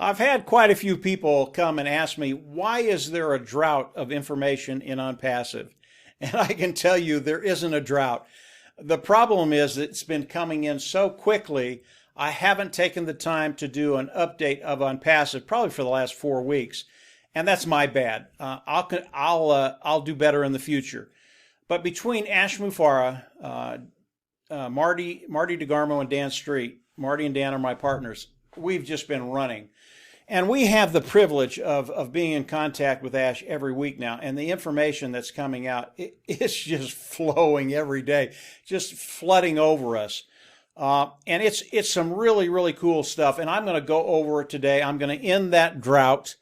I've had quite a few people come and ask me, why is there a drought of information in Onpassive? And I can tell you there isn't a drought. The problem is that it's been coming in so quickly, I haven't taken the time to do an update of Onpassive probably for the last 4 weeks. And that's my bad. I'll do better in the future. But between Ash Mufareh, Marty DeGarmo, and Dan Street, Marty and Dan are my partners, we've just been running. And we have the privilege of being in contact with Ash every week now. And the information that's coming out, it's just flowing every day, just flooding over us. And it's some really, really cool stuff. And I'm going to go over it today. I'm going to end that drought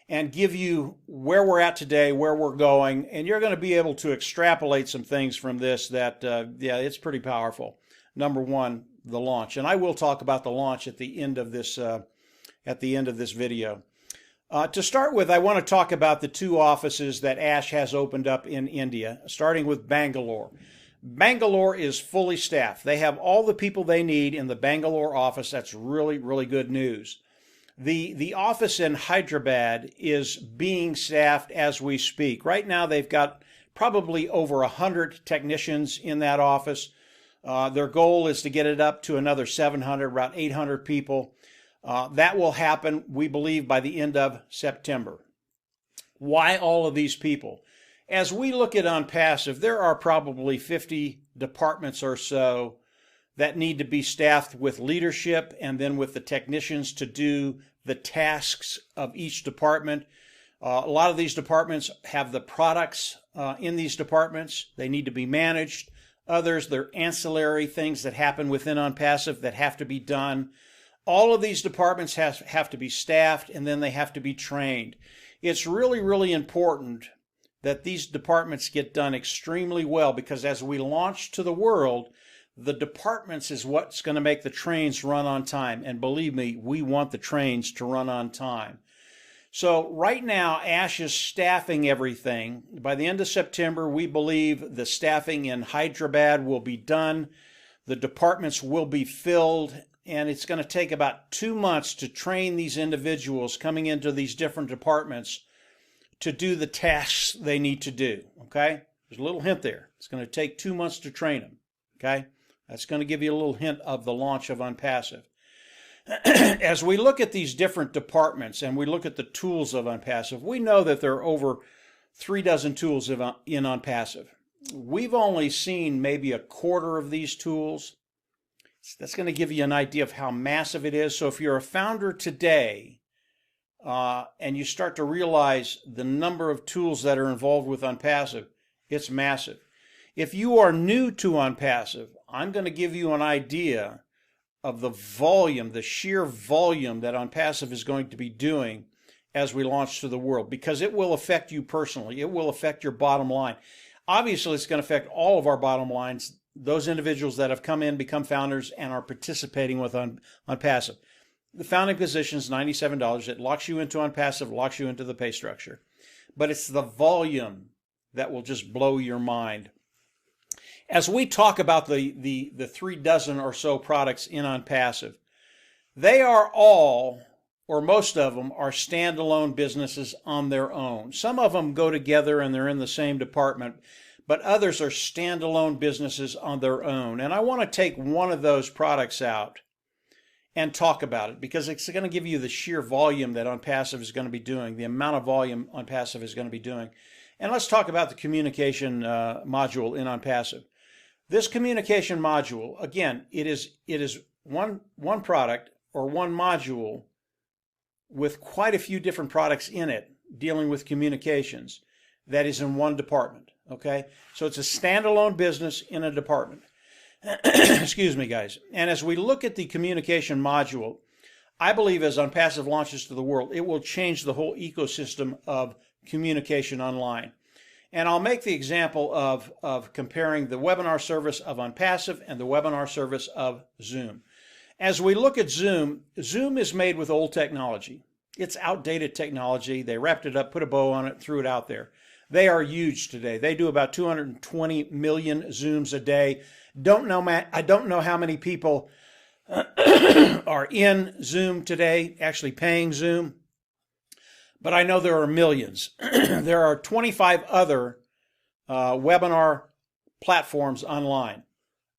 and give you where we're at today, where we're going. And you're going to be able to extrapolate some things from this that, yeah, it's pretty powerful. Number one, the launch. And I will talk about the launch at the end of this video. To start with, I want to talk about the 2 offices that Ash has opened up in India, starting with Bangalore. Bangalore is fully staffed. They have all the people they need in the Bangalore office. That's really, really good news. The office in Hyderabad is being staffed as we speak. Right now, they've got probably over 100 technicians in that office. Their goal is to get it up to another 700, around 800 people. That will happen, we believe, by the end of September. Why all of these people? As we look at Onpassive, there are probably 50 departments or so that need to be staffed with leadership and then with the technicians to do the tasks of each department. A lot of these departments have the products in these departments. They need to be managed. Others, they're ancillary things that happen within Onpassive that have to be done. All of these departments have to be staffed, and then they have to be trained. It's really, really important that these departments get done extremely well, because as we launch to the world, the departments is what's going to make the trains run on time. And believe me, we want the trains to run on time. So right now, Ash is staffing everything. By the end of September, we believe the staffing in Hyderabad will be done. The departments will be filled. And it's going to take about 2 months to train these individuals coming into these different departments to do the tasks they need to do, okay? There's a little hint there. It's going to take 2 months to train them, okay? That's going to give you a little hint of the launch of Onpassive. As we look at these different departments and we look at the tools of Onpassive, we know that there are over 3 dozen tools in Onpassive. We've only seen maybe a quarter of these tools. That's going to give you an idea of how massive it is. So if you're a founder today and you start to realize the number of tools that are involved with Onpassive, it's massive. If you are new to Onpassive, I'm going to give you an idea of the volume, the sheer volume that Onpassive is going to be doing as we launch to the world, because it will affect you personally. It will affect your bottom line. Obviously, it's going to affect all of our bottom lines, those individuals that have come in, become founders, and are participating with Onpassive. The founding position is $97. It locks you into Onpassive, locks you into the pay structure. But it's the volume that will just blow your mind. As we talk about the 3 dozen or so products in Onpassive, they are all, or most of them, are standalone businesses on their own. Some of them go together and they're in the same department, but others are standalone businesses on their own. And I want to take one of those products out and talk about it, because it's going to give you the sheer volume that Onpassive is going to be doing, the amount of volume Onpassive is going to be doing. And let's talk about the communication module in Onpassive. This communication module, again, it is one product or one module with quite a few different products in it dealing with communications that is in one department, okay? So it's a standalone business in a department. Excuse me, guys. And as we look at the communication module, I believe as Onpassive launches to the world, it will change the whole ecosystem of communication online. And I'll make the example of comparing the webinar service of Onpassive and the webinar service of Zoom. As we look at Zoom, Zoom is made with old technology. It's outdated technology. They wrapped it up, put a bow on it, threw it out there. They are huge today. They do about 220 million Zooms a day. I don't know how many people are in Zoom today, actually paying Zoom, but I know there are millions. There are 25 other webinar platforms online.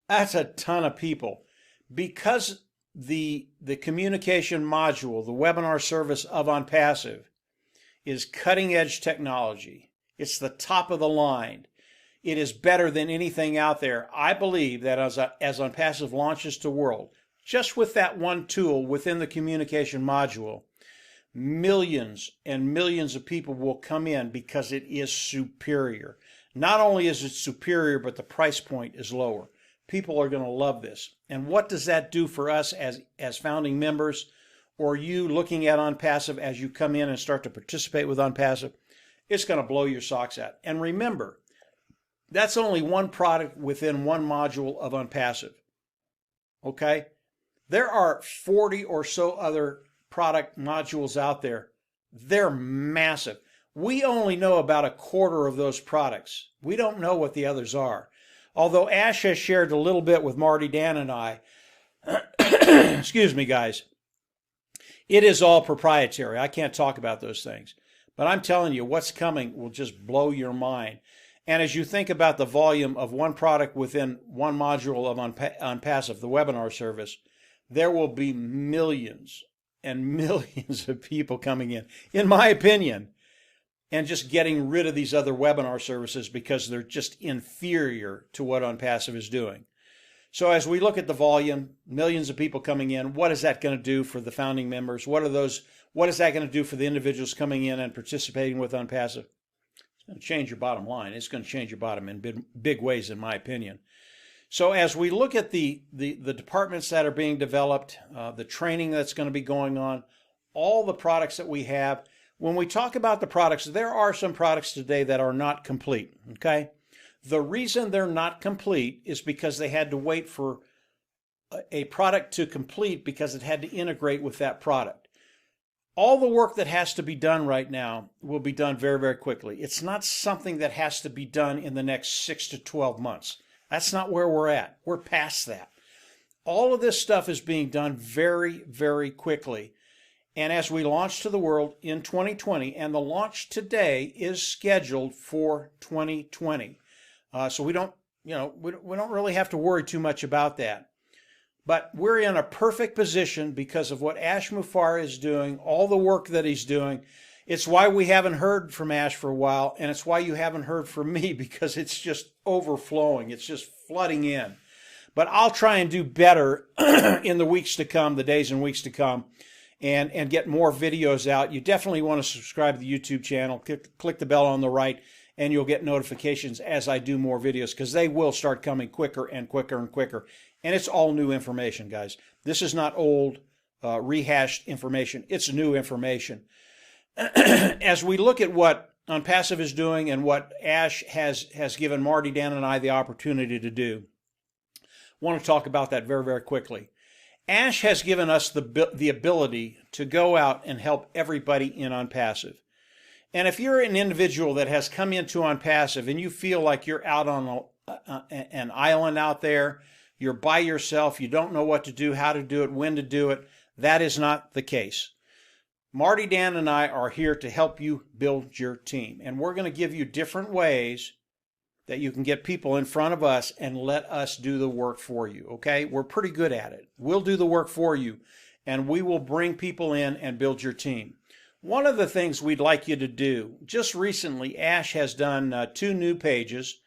That's a ton of people. Because the communication module, the webinar service of Onpassive, is cutting edge technology. It's the top of the line. It is better than anything out there. I believe that as Onpassive launches to world, just with that one tool within the communication module, millions and millions of people will come in because it is superior. Not only is it superior, but the price point is lower. People are going to love this. And what does that do for us as founding members, or you looking at Onpassive as you come in and start to participate with Onpassive? It's going to blow your socks out. And remember, that's only one product within one module of Onpassive. Okay? There are 40 or so other product modules out there. They're massive. We only know about a quarter of those products. We don't know what the others are. Although Ash has shared a little bit with Marty, Dan, and I, excuse me, guys, it is all proprietary. I can't talk about those things. But I'm telling you, what's coming will just blow your mind. And as you think about the volume of one product within one module of Onpassive, the webinar service, there will be millions and millions of people coming in my opinion, and just getting rid of these other webinar services because they're just inferior to what Onpassive is doing. So as we look at the volume, millions of people coming in, what is that going to do for the founding members? What is that going to do for the individuals coming in and participating with Onpassive? It's going to change your bottom line. It's going to change your bottom in big ways, in my opinion. So as we look at the departments that are being developed, the training that's going to be going on, all the products that we have, when we talk about the products, there are some products today that are not complete, okay? The reason they're not complete is because they had to wait for a product to complete because it had to integrate with that product. All the work that has to be done right now will be done very, very quickly. It's not something that has to be done in the next 6 to 12 months. That's not where we're at. We're past that. All of this stuff is being done very, very quickly. And as we launch to the world in 2020, and the launch today is scheduled for 2020. So we don't really have to worry too much about that. But we're in a perfect position because of what Ash Mufareh is doing, all the work that he's doing. It's why we haven't heard from Ash for a while, and it's why you haven't heard from me, because it's just overflowing. It's just flooding in. But I'll try and do better in the weeks to come, the days and weeks to come, and get more videos out. You definitely want to subscribe to the YouTube channel. Click the bell on the right, and you'll get notifications as I do more videos, because they will start coming quicker and quicker and quicker. And it's all new information, guys. This is not old, rehashed information. It's new information. As we look at what Onpassive is doing and what Ash has given Marty, Dan, and I the opportunity to do, I want to talk about that very, very quickly. Ash has given us the ability to go out and help everybody in Onpassive. And if you're an individual that has come into Onpassive and you feel like you're out on an island out there, you're by yourself, you don't know what to do, how to do it, when to do it, that is not the case. Marty, Dan, and I are here to help you build your team. And we're going to give you different ways that you can get people in front of us and let us do the work for you, okay? We're pretty good at it. We'll do the work for you, and we will bring people in and build your team. One of the things we'd like you to do, just recently, Ash has done 2 new pages,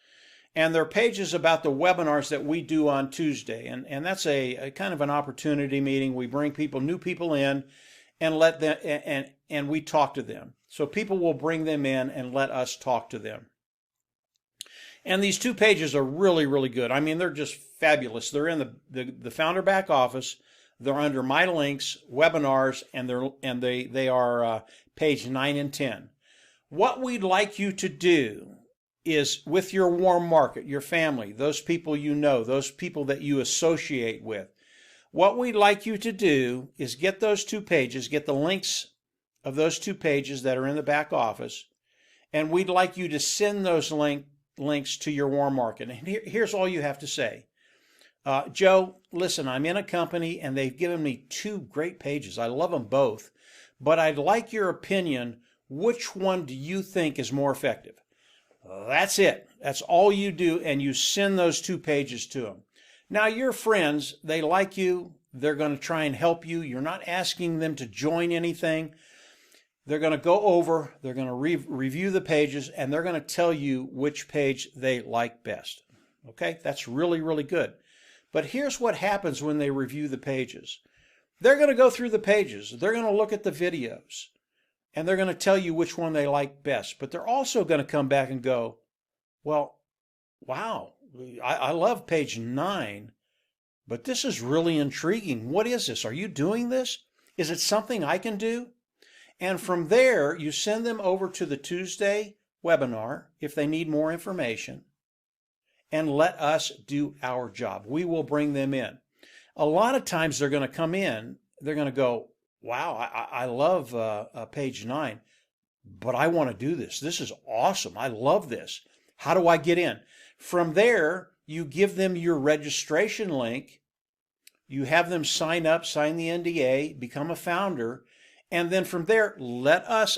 and they're pages about the webinars that we do on Tuesday. And that's a kind of an opportunity meeting. We bring new people in, and let them and we talk to them. So people will bring them in and let us talk to them. And these 2 pages are really, really good. I mean, they're just fabulous. They're in the Founder back office. They're under My Links, Webinars, and they are page 9 and 10. What we'd like you to do is, with your warm market, your family, those people you know, those people that you associate with, what we'd like you to do is get those 2 pages, get the links of those 2 pages that are in the back office, and we'd like you to send those links to your warm market. And here's all you have to say. Joe, listen, I'm in a company and they've given me 2 great pages. I love them both, but I'd like your opinion. Which one do you think is more effective? That's it. That's all you do, and you send those 2 pages to them. Now, your friends, they like you. They're going to try and help you. You're not asking them to join anything. They're going to go over, they're going to review the pages, and they're going to tell you which page they like best. Okay, that's really, really good. But here's what happens when they review the pages. They're going to go through the pages. They're going to look at the videos, and they're going to tell you which one they like best. But they're also going to come back and go, well, wow, I love page 9, but this is really intriguing. What is this? Are you doing this? Is it something I can do? And from there, you send them over to the Tuesday webinar if they need more information, and let us do our job. We will bring them in. A lot of times they're going to come in, they're going to go, wow, I love page 9, but I want to do this. This is awesome. I love this. How do I get in? From there, you give them your registration link. You have them sign up, sign the NDA, become a founder. And then from there, let us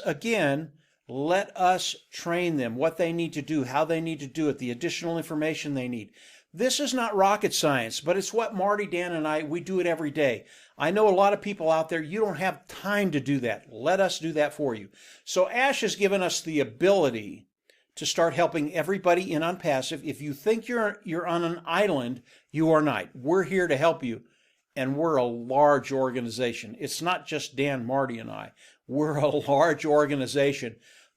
train them what they need to do, how they need to do it, the additional information they need. This is not rocket science, but it's what Marty, Dan, and we do it every day. I know a lot of people out there, you don't have time to do that. Let us do that for you. So Ash has given us the ability to start helping everybody in Onpassive. If you think you're on an island, you are not. We're here to help you. And we're a large organization. It's not just Dan, Marty, and I. We're a large organization.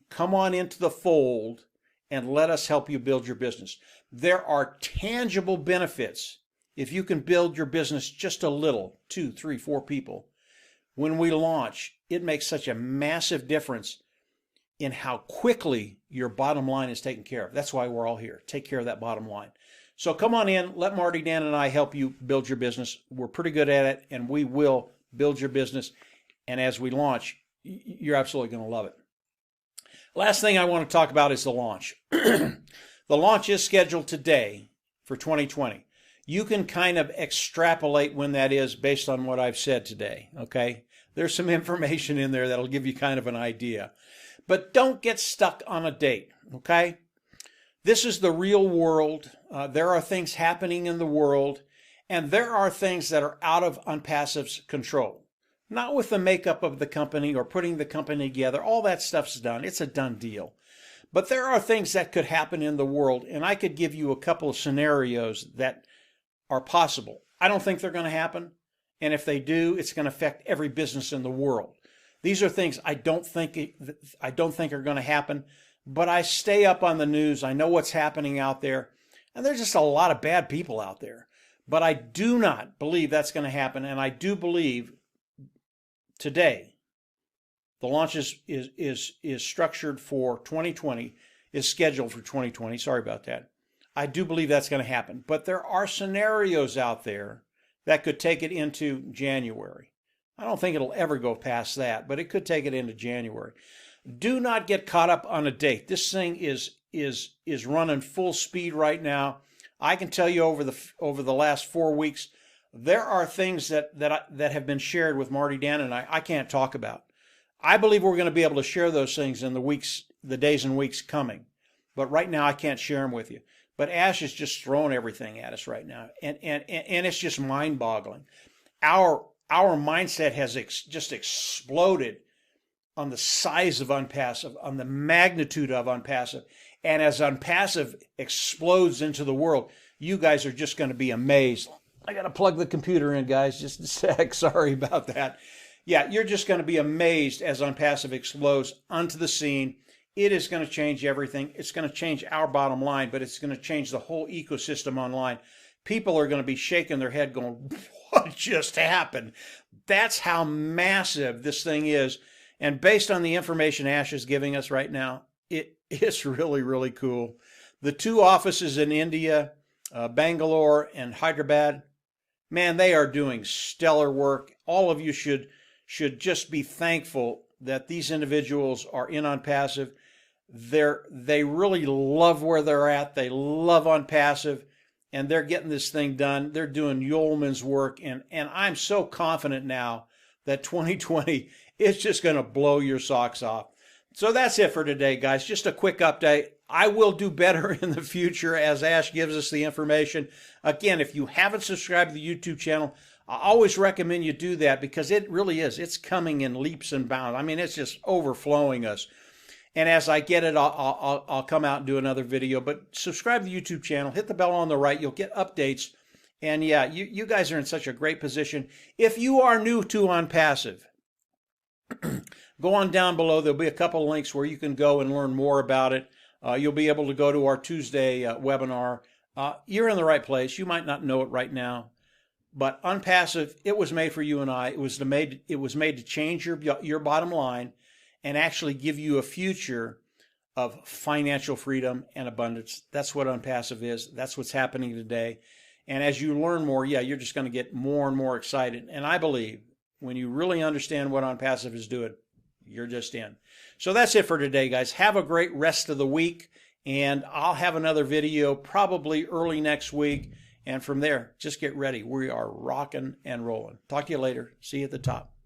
Come on into the fold and let us help you build your business. There are tangible benefits if you can build your business just a little, 2, 3, 4 people. When we launch, it makes such a massive difference in how quickly your bottom line is taken care of. That's why we're all here. Take care of that bottom line. So come on in, let Marty, Dan, and I help you build your business. We're pretty good at it, and we will build your business. And as we launch, you're absolutely going to love it. Last thing I want to talk about is the launch. The launch is scheduled today for 2020. You can kind of extrapolate when that is based on what I've said today, okay? There's some information in there that'll give you kind of an idea. But don't get stuck on a date, okay? This is the real world. There are things happening in the world, and there are things that are out of Onpassive's control. Not with the makeup of the company or putting the company together. All that stuff's done. It's a done deal. But there are things that could happen in the world, and I could give you a couple of scenarios that are possible. I don't think they're going to happen, and if they do, it's going to affect every business in the world. These are things I don't think are going to happen. But I stay up on the news. I know what's happening out there. And there's just a lot of bad people out there. But I do not believe that's going to happen. And I do believe today the launch is structured for 2020, is scheduled for 2020. Sorry about that. I do believe that's going to happen. But there are scenarios out there that could take it into January. I don't think it'll ever go past that, but it could take it into January. Do not get caught up on a date. This thing is running full speed right now. I can tell you over the last 4 weeks, there are things that have been shared with Marty, Dan, and I can't talk about. I believe we're going to be able to share those things in the days and weeks coming. But right now I can't share them with you. But Ash is just throwing everything at us right now, and it's just mind-boggling. Our mindset has just exploded on the size of Onpassive, on the magnitude of Onpassive. And as Onpassive explodes into the world, you guys are just going to be amazed. I got to plug the computer in, guys, just a sec. Sorry about that. Yeah, you're just going to be amazed as Onpassive explodes onto the scene. It is going to change everything. It's going to change our bottom line, but it's going to change the whole ecosystem online. People are going to be shaking their head going, what just happened? That's how massive this thing is. And based on the information Ash is giving us right now, it's really, really cool. The 2 offices in India, Bangalore and Hyderabad, man, they are doing stellar work. All of you should just be thankful that these individuals are in Onpassive. They really love where they're at. They love Onpassive. and they're getting this thing done. They're doing yeoman's work, and I'm so confident now that 2020 is just going to blow your socks off. So that's it for today, guys. Just a quick update. I will do better in the future as Ash gives us the information. Again, if you haven't subscribed to the YouTube channel, I always recommend you do that because it really is. It's coming in leaps and bounds. I mean, it's just overflowing us. And as I get it, I'll come out and do another video. But subscribe to the YouTube channel. Hit the bell on the right. You'll get updates. And yeah, you guys are in such a great position. If you are new to Onpassive, go on down below. There'll be a couple of links where you can go and learn more about it. You'll be able to go to our Tuesday webinar. You're in the right place. You might not know it right now, but Onpassive, it was made for you and I. It was made to change your bottom line and actually give you a future of financial freedom and abundance. That's what Onpassive is. That's what's happening today. And as you learn more, yeah, you're just going to get more and more excited. And I believe when you really understand what Onpassive is doing, you're just in. So that's it for today, guys. Have a great rest of the week, and I'll have another video probably early next week. And from there, just get ready. We are rocking and rolling. Talk to you later. See you at the top.